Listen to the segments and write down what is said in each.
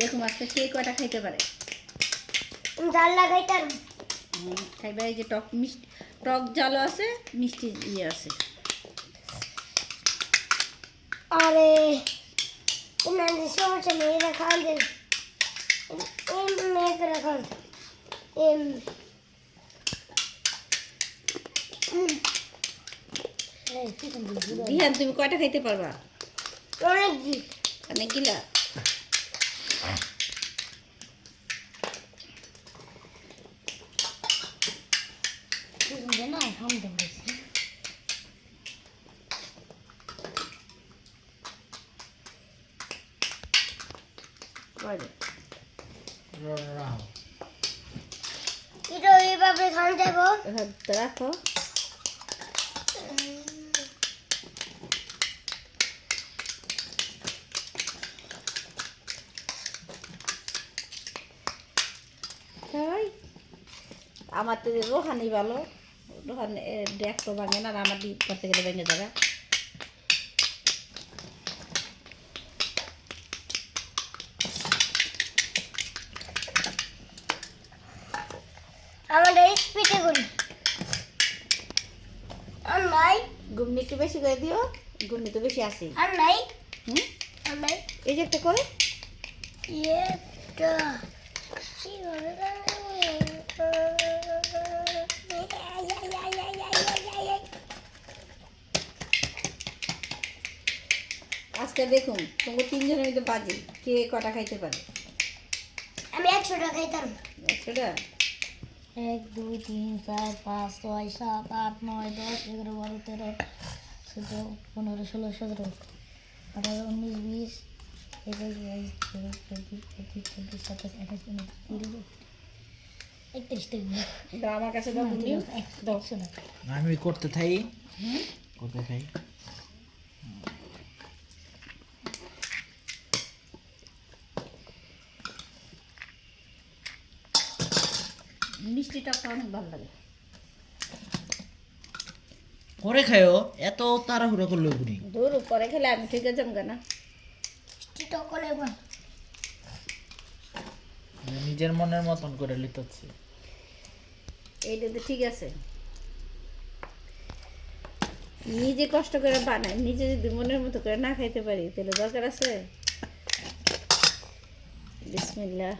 দেখুন আজকে কে কয়টা খাইতে পারে। জাল লাগাইতাম খাইবা। এই যে টক মিষ্টি, টক জালও আছে, মিষ্টি ইয়ে আছে। আরে না সমস্যা নেই, এটা খান দেন। মেয়েকে খান। দিহান তুমি কয়টা খাইতে পারবা? অনেক অনেকগুলা। না খান দেন এটা এইভাবে খান দেবো। রাখো। আমার তো রোহানি ভালো, রোহান ডেক তো ভাঙে না, আর আমার দিক করতে গেলে ভেঙে যাবে। আমরা স্পিডে করি। আর নাই ঘুমনি একটু বেশি করে দিও, ঘুমনি তো বেশি আছে। আর নাই আর নাই এই যে একটা করে এটা আজকে দেখুন তোমার তিনজনের মধ্যে বাজি কে কটা খাইতে পারে। আমি 100টা খাইতাম। 100টা? 1 2 3 4 5 6 7 8 9 10 11 12 13 14 15 16 17 18 19 20 21 22 23 24 25 26 27 28 29 দাও আমার কাছে, দাও ঘুমনি দাও। আমি করতে থাই, করতে থাই। মিষ্টিটা অনেক ভালো লাগে। করে খায়ও, এত তাড়াহুড়া করলে বুনি। দূর পরে খেলে আমি ঠিক আছে না। মিষ্টিটা করে বল নিজের মনের মতন করে লিখতেছি। এইটা তো ঠিক আছে, নিজে কষ্ট করে বানায়, নিজে যদি মনের মতো করে না খাইতে পারি তাহলে দরকার আছে? বিসমিল্লাহ।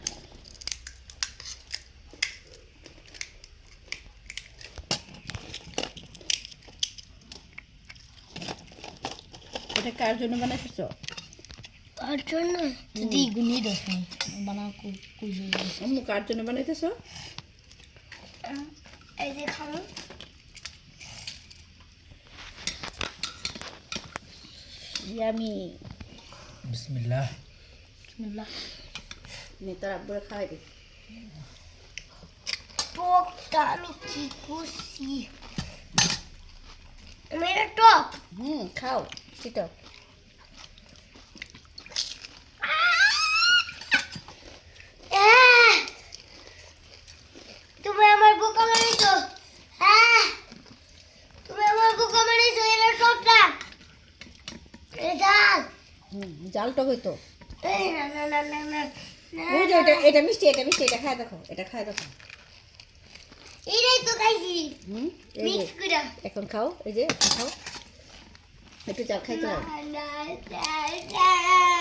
এটা কার জন্য বানাইছো? আর জন্য যদি গুনি দস নি বানা কুজি আম্মু কার জন্য বানাইতেছো? এই যে খাও। ইয়ামি। বিসমিল্লাহ। বিসমিল্লাহ। নে তোর আব্বুরে খাওয়াই দে। টকটা আমি কি করছি? মেরা টক। খাও সেটা। তুমি আমার বোকা বানাইছো। তুমি আমার বোকা বানাইছো। এটা টকটা জাল। জাল টক হইতো। না না না না না ওই যে এটা মিষ্টি, এটা মিষ্টি, এটা খায় দেখো, এটা খায় দেখো। এটাই তো খাইছি এই যে মিক্স করে। এখন খাও, এই যে খাও, একটু জাল খাইতে হবে। না না না